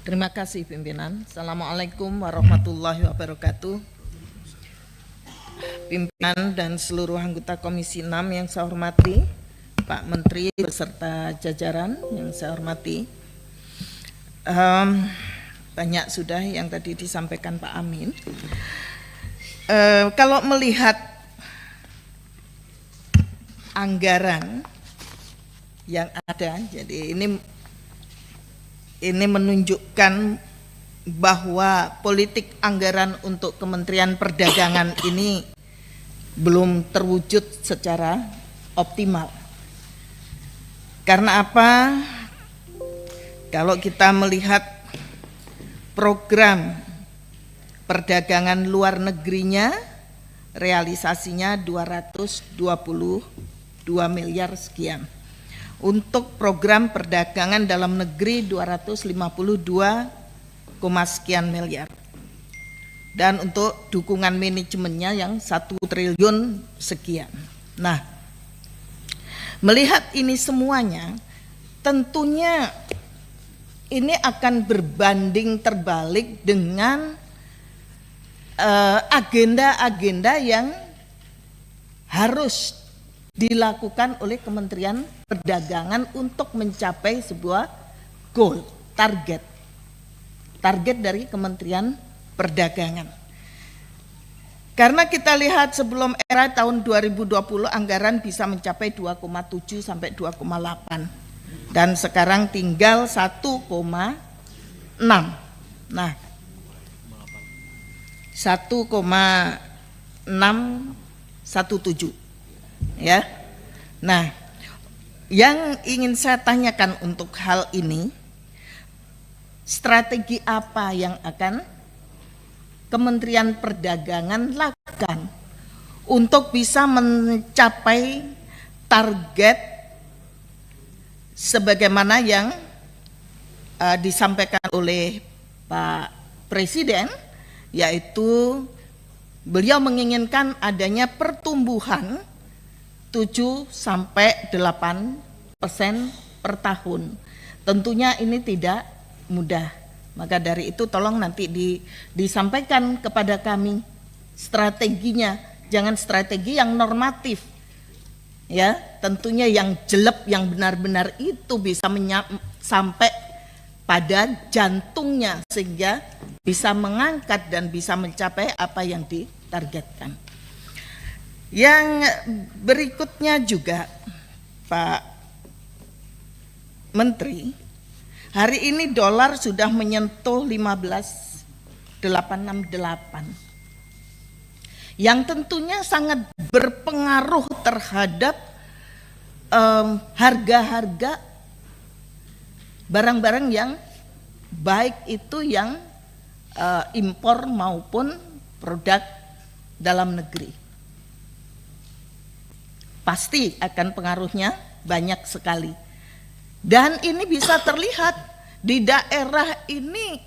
Terima kasih pimpinan. Assalamualaikum warahmatullahi wabarakatuh. Pimpinan dan seluruh anggota Komisi 6 yang saya hormati, Pak Menteri beserta jajaran yang saya hormati. Banyak sudah yang tadi disampaikan Pak Amin. Kalau melihat anggaran yang ada, jadi ini menunjukkan bahwa politik anggaran untuk Kementerian Perdagangan ini belum terwujud secara optimal. Karena apa? Kalau kita melihat program perdagangan luar negerinya, realisasinya 222 miliar sekian. Untuk program perdagangan dalam negeri 252, sekian miliar. Dan untuk dukungan manajemennya yang 1 triliun sekian. Nah, melihat ini semuanya, tentunya ini akan berbanding terbalik dengan agenda-agenda yang harus dilakukan oleh Kementerian Perdagangan untuk mencapai sebuah goal, target dari Kementerian Perdagangan. Karena kita lihat sebelum era tahun 2020 anggaran bisa mencapai 2,7 sampai 2,8 dan sekarang tinggal 1,6. Nah, 1,617 ya. Nah, yang ingin saya tanyakan untuk hal ini, strategi apa yang akan Kementerian Perdagangan lakukan untuk bisa mencapai target sebagaimana yang disampaikan oleh Pak Presiden, yaitu beliau menginginkan adanya pertumbuhan 7 sampai 8% per tahun. Tentunya ini tidak mudah. Maka dari itu tolong nanti disampaikan kepada kami strateginya. Jangan strategi yang normatif. Ya, tentunya yang jelek, yang benar-benar itu bisa sampai pada jantungnya sehingga bisa mengangkat dan bisa mencapai apa yang ditargetkan. Yang berikutnya juga Pak Menteri, hari ini dolar sudah menyentuh 15.868 yang tentunya sangat berpengaruh terhadap harga-harga barang-barang yang baik itu yang impor maupun produk dalam negeri. Pasti akan pengaruhnya banyak sekali. Dan ini bisa terlihat di daerah ini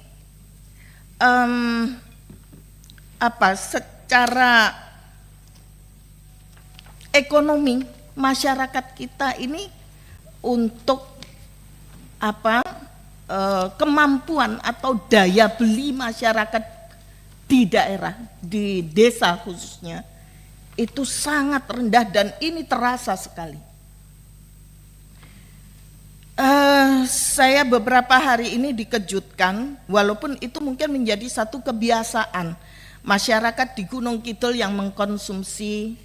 secara ekonomi masyarakat kita ini untuk kemampuan atau daya beli masyarakat di daerah, di desa khususnya, itu sangat rendah dan ini terasa sekali. Saya beberapa hari ini dikejutkan, walaupun itu mungkin menjadi satu kebiasaan masyarakat di Gunung Kidul yang mengkonsumsi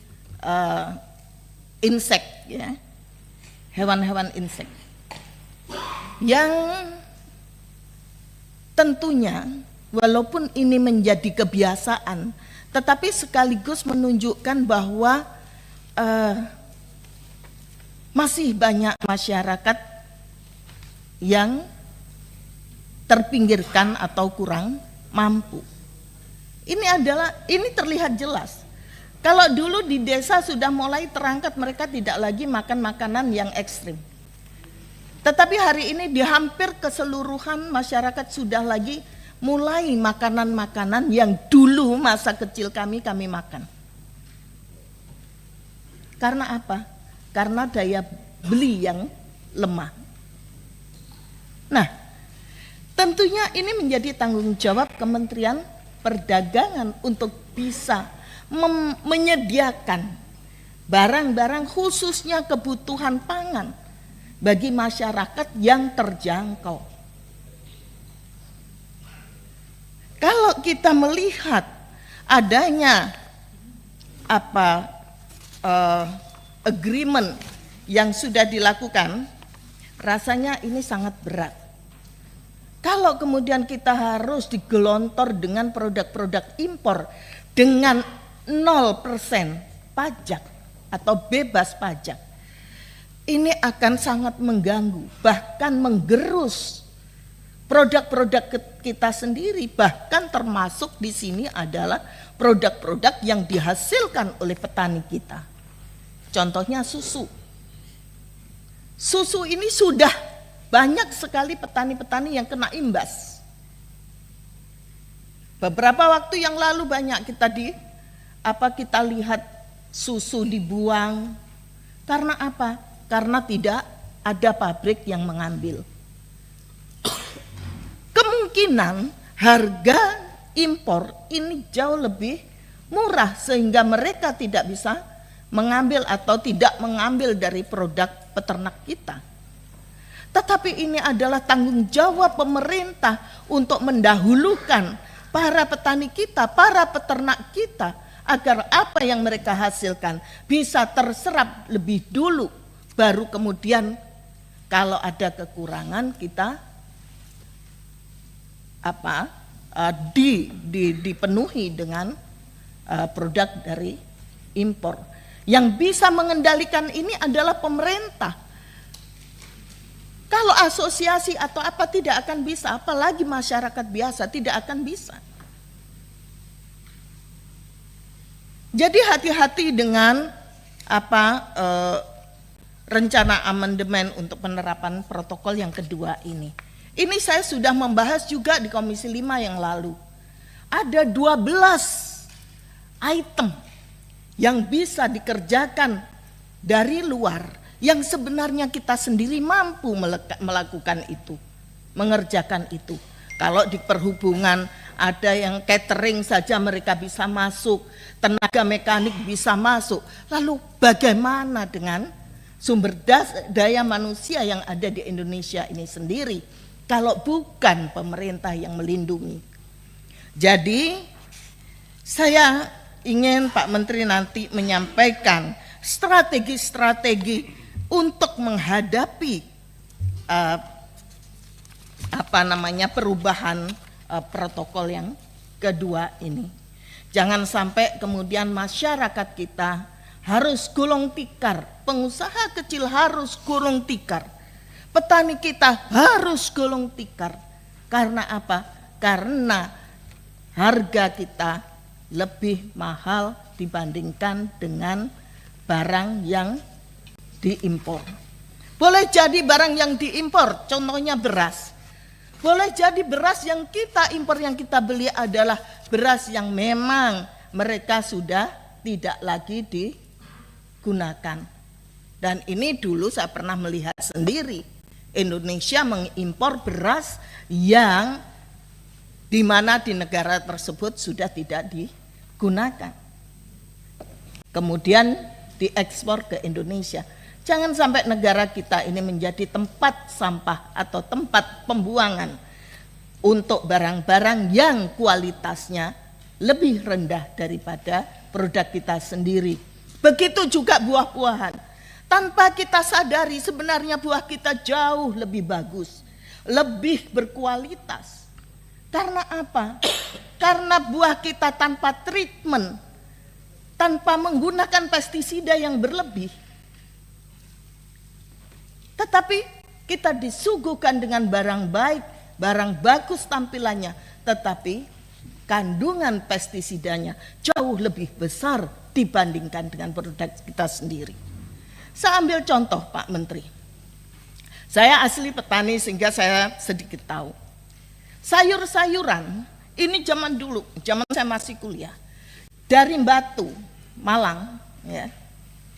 insek, ya, hewan-hewan insek, yang tentunya walaupun ini menjadi kebiasaan, tetapi sekaligus menunjukkan bahwa masih banyak masyarakat yang terpinggirkan atau kurang mampu. Ini terlihat jelas. Kalau dulu di desa sudah mulai terangkat mereka tidak lagi makan makanan yang ekstrim. Tetapi hari ini di hampir keseluruhan masyarakat sudah lagi mulai makanan-makanan yang dulu masa kecil kami makan. Karena apa? Karena daya beli yang lemah. Nah, tentunya Karena ini menjadi tanggung jawab Kementerian Perdagangan untuk bisa menyediakan barang-barang khususnya kebutuhan pangan bagi masyarakat yang terjangkau. Kalau kita melihat adanya agreement yang sudah dilakukan, rasanya ini sangat berat. Kalau kemudian kita harus digelontor dengan produk-produk impor dengan 0% pajak atau bebas pajak, ini akan sangat mengganggu, bahkan menggerus produk-produk kita sendiri, bahkan termasuk di sini adalah produk-produk yang dihasilkan oleh petani kita. Contohnya susu. Susu ini sudah banyak sekali petani-petani yang kena imbas. Beberapa waktu yang lalu banyak kita lihat susu dibuang. Karena apa? Karena tidak ada pabrik yang mengambil. Kemungkinan harga impor ini jauh lebih murah sehingga mereka tidak bisa mengambil atau tidak mengambil dari produk peternak kita. Tetapi ini adalah tanggung jawab pemerintah untuk mendahulukan para petani kita, para peternak kita, agar apa yang mereka hasilkan bisa terserap lebih dulu, baru kemudian kalau ada kekurangan kita dipenuhi dengan produk dari impor. Yang bisa mengendalikan ini adalah pemerintah. Kalau asosiasi atau apa tidak akan bisa, apalagi masyarakat biasa tidak akan bisa. Jadi hati-hati dengan rencana amandemen untuk penerapan protokol yang kedua ini. Ini saya sudah membahas juga di Komisi 5 yang lalu. Ada 12 item yang bisa dikerjakan dari luar, yang sebenarnya kita sendiri mampu melakukan itu, mengerjakan itu. Kalau di perhubungan ada yang catering saja mereka bisa masuk, tenaga mekanik bisa masuk. Lalu bagaimana dengan sumber daya manusia yang ada di Indonesia ini sendiri, kalau bukan pemerintah yang melindungi? Jadi saya ingin Pak Menteri nanti menyampaikan strategi-strategi untuk menghadapi perubahan protokol yang kedua ini. Jangan sampai kemudian masyarakat kita harus gulung tikar, pengusaha kecil harus gulung tikar, petani kita harus gulung tikar. Karena apa? Karena harga kita lebih mahal dibandingkan dengan barang yang diimpor. Boleh jadi barang yang diimpor, contohnya beras. Boleh jadi beras yang kita impor, yang kita beli adalah beras yang memang mereka sudah tidak lagi digunakan. Dan ini dulu saya pernah melihat sendiri. Indonesia mengimpor beras yang di mana di negara tersebut sudah tidak digunakan. Kemudian diekspor ke Indonesia. Jangan sampai negara kita ini menjadi tempat sampah atau tempat pembuangan untuk barang-barang yang kualitasnya lebih rendah daripada produk kita sendiri. Begitu juga buah-buahan. Tanpa kita sadari sebenarnya buah kita jauh lebih bagus, lebih berkualitas. Karena apa? Karena buah kita tanpa treatment, tanpa menggunakan pestisida yang berlebih. Tetapi kita disuguhkan dengan barang baik, barang bagus tampilannya, tetapi kandungan pestisidanya jauh lebih besar dibandingkan dengan produk kita sendiri. Saya ambil contoh Pak Menteri. Saya asli petani sehingga saya sedikit tahu. Sayur-sayuran ini zaman dulu, zaman saya masih kuliah, dari Batu, Malang, ya,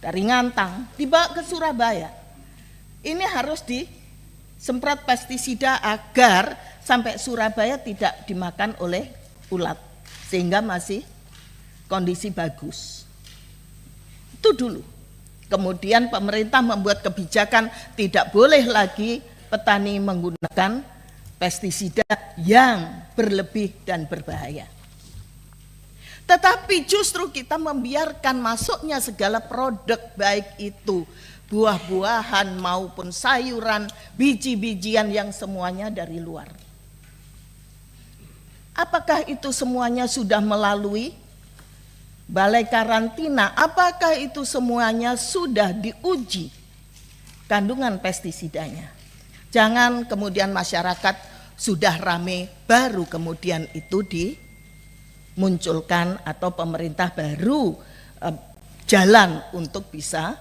dari Ngantang dibawa ke Surabaya. Ini harus disemprot pestisida agar sampai Surabaya tidak dimakan oleh ulat, sehingga masih kondisi bagus. Itu dulu. Kemudian pemerintah membuat kebijakan tidak boleh lagi petani menggunakan pestisida yang berlebih dan berbahaya. Tetapi justru kita membiarkan masuknya segala produk, baik itu buah-buahan maupun sayuran, biji-bijian yang semuanya dari luar. Apakah itu semuanya sudah melalui balai karantina? Apakah itu semuanya sudah diuji kandungan pestisidanya? Jangan kemudian masyarakat sudah rame baru kemudian itu dimunculkan atau pemerintah baru jalan untuk bisa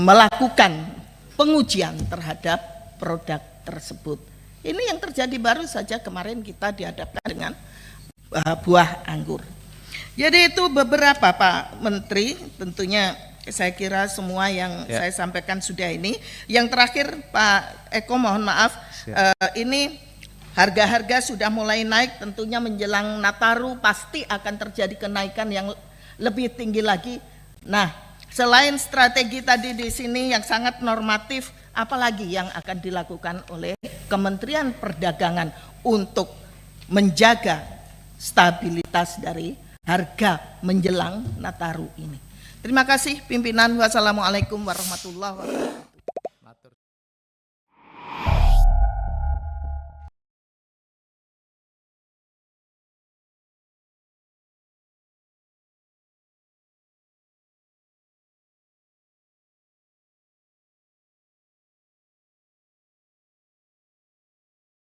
melakukan pengujian terhadap produk tersebut. Ini yang terjadi baru saja kemarin kita dihadapkan dengan buah anggur. Jadi itu beberapa Pak Menteri, tentunya saya kira semua yang saya sampaikan sudah ini. Yang terakhir Pak Eko, mohon maaf, ini harga-harga sudah mulai naik, tentunya menjelang Nataru pasti akan terjadi kenaikan yang lebih tinggi lagi. Nah, selain strategi tadi di sini yang sangat normatif, apalagi yang akan dilakukan oleh Kementerian Perdagangan untuk menjaga stabilitas dari harga menjelang Nataru ini. Terima kasih pimpinan. Wassalamualaikum warahmatullahi wabarakatuh.